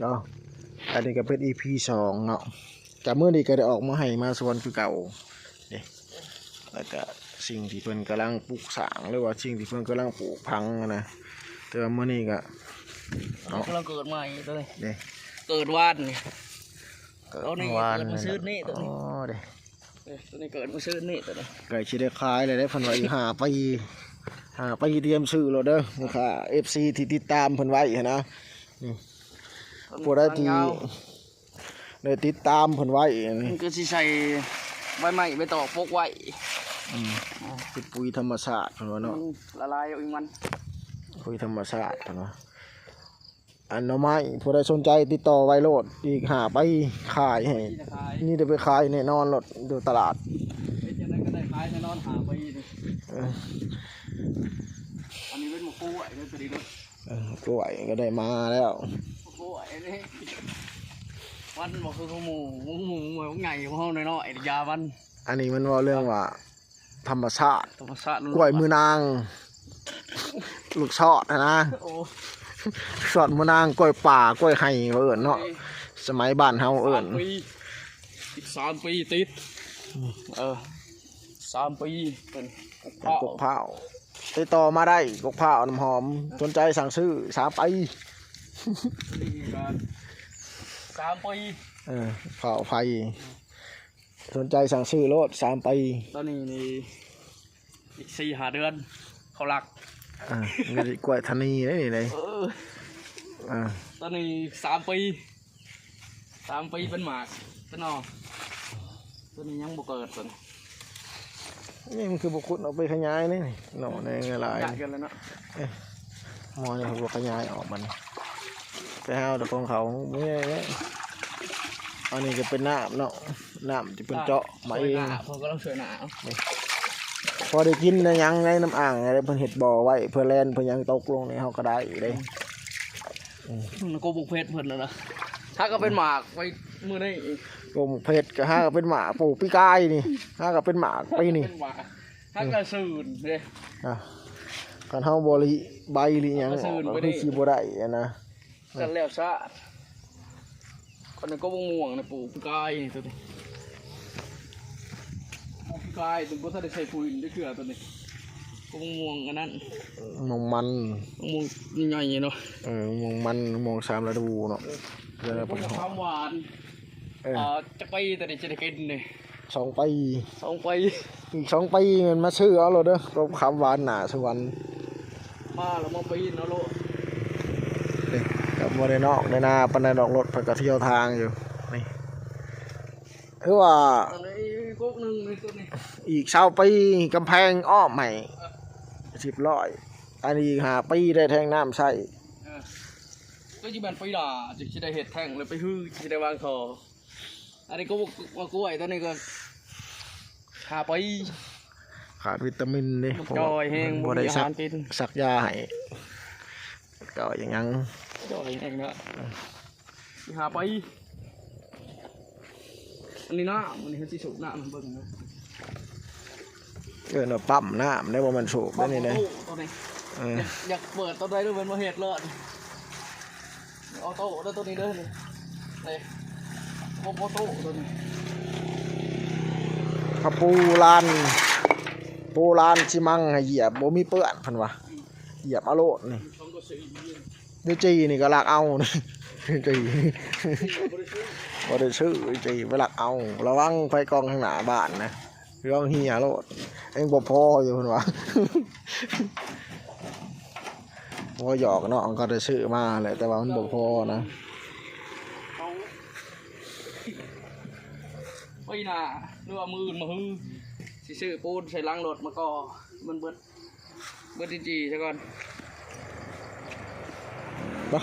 เนาะอันนี้ก็เป็น EP 2เนาะจากเมื่อนี้ก็ได้ออกมาให้มาสวนคือเก่านี่แล้วก็สิ่งที่เพิ่นกำลังปลูกสร้างหรือว่าสิ่งที่เพิ่นกำลังปลูกพังนะแต่ว่าเมื่อนี้ก็กำลังเกิดใหม่ตัวนี้นี่เกิดวานนี่ตัวนี้เกิดมาซื้อนี่ตัวนี้ตัวนี้เกิดมาซื้อนี่ตัวนี้ไก่ชิได้คล้ายเลยได้เพิ่นว่าอีก5 ปีเตรียมซื้อแล้วเด้อนี่ค่ะ FC ที่ติดตามเพิ่นไว้นะนี่ผู้ใดที่ได้ติดตามเพิ่นไว้นี่ก็สิใส่ใบไม้ใบตอกพกไว้เป็นปุ๋ยธรรมชาติเพิ่นว่าเนาะละลายเอาอีกมันปุ๋ยธรรมชาติเพิ่นว่าอันหน่อไม้ผู้ใดสนใจติดต่อไว้โลดอีก5 ปีขายให้นี่ได้ไปขายแน่นอนโลดอยู่ตลาดจะได้ก็ได้ขายแน่นอน5 ปีนี่อันนี้เป็นหมูปูไอ้ตัวนี้ด้วยกล้วยก็ได้มาแล้วปูไอ้นี่วันบอกคือหมูไงของเขาหน่อยๆยาวันอันนี้มันว่าเรื่องว่าธรรมชาติกล้วยมือนางลูกชอดนะชอดมือนางกล้วยป่ากล้วยไห่เอิญเนาะสมัยบ้านเฮาเอิญอีก3 ปีติด3 ปีเป็นกกเผาติดต่อมาได้กกเผาน้ำหอมสนใจสั่งซื้อ3 ปี3 ปีเผาไฟสนใจสั่งซื้อรถ3 ปีตอนนี้นี่อีก4-5 เดือนเขาหลักเงินกล้วยธนีได้เลยตอนนี้3 ปีเป็นหมากเป็นนอตัวนี้ยังบ่เกิดตัวนี่มันคือบุคคลเอาไปขยายนี่หน่อในอะไรกันเลยเนาะมอเนี่ยเขาขยายออกมันแต่เฮาแต่ของเขาไม่เนี่ยอันนี้จะเป็นน้ำเนาะน้ำจะเป็นเจาะมาเองพอก็ต้องช่วยหนาพอได้กินนะยังไงน้ำอ่างอะไรเพิ่นเห็ดบ่อไว้เพื่อแลนเพิ่นยังตกลงในเฮาก็ได้เลยโกบุกเพชรเพิ่นแล้วนะถ้าก็เป็นหมากไว้มือนี่โกบุกเพชรก็ห้าก็เป็นหมากปลูกปีกายนี่ห้าก็เป็นหมากปีนี่ถ้าก็สื่นเลยการเฮาบริใบหรือยังคือสิบ่ได้นะกันแล้วซะคนนึงก็ม่วงนะปลูกปีกายตัวนี้ปลูกปีกายถึงก็ถ้าได้ใช้ปุ๋ยได้เกลือตัวนี้ก็ม่วงอันนั้นม่วงมันม่วงใหญ่เนาะม่วงมันม่วง3 ฤดูเนาะเดี๋ยวความหวานจะไปแต่เดี๋ยวจะได้กินเลย2 ปีอีก2 ปีเงินมาซื้อเอาเลยเด้อรบคำหวานหนาสวรรค์มาแล้วมาปีนเอาโลกับโมเดลนอกในนาปันในดอกรถไปกับเที่ยวทางอยู่นี่คือว่าอีก20 ปีกำแพงอ้อมใหม่10 อันนี้5 ปีได้แทงน้ำใช่ก็จะเป็นปีด่าจะได้เห็ดแทงเลยไปฮื้อจะได้วางคออันนี้ก็ว่ากล้วยตัวนี้ก็5 ปีขาดวิตามินนี่จอยแห้งบ่ได้สักยาให้ก็อย่างงั้นจอยแห้งเนาะ5 ปีอันนี้นะมันนี่คือสิสูบน้ำมันเบิ่งนะว่าปั๊มน้ำได้ว่ามันสูบได้นี่เลยอยากเปิดตัวใดด้วยเป็นมาเห็ดเลยออโต้ด้วยตัวนี้ด้วยนี่เลยออโต้ตัวนี้ขับปูลานชิมังเหยียบบ่มีเปื้อนพันวะเหยียบอโลดนี่ดิจีนี่ก็ลักเอานี่จีบ่ได้ซื้อจีไปลักเอาระวังไฟกองข้างหน้าบ้านนะเรื่องเฮียโลดเองบ่พออยู่พันวะพอหยอกเนาะก็ได้ซื้อมาแหละแต่ว่ามันบ่พอนะไว้น่ะเรือมือมาฮื้อสิซื้อปูนใส่ล้างรถมาก่อมันเบิดจีใช่ก่อนบ่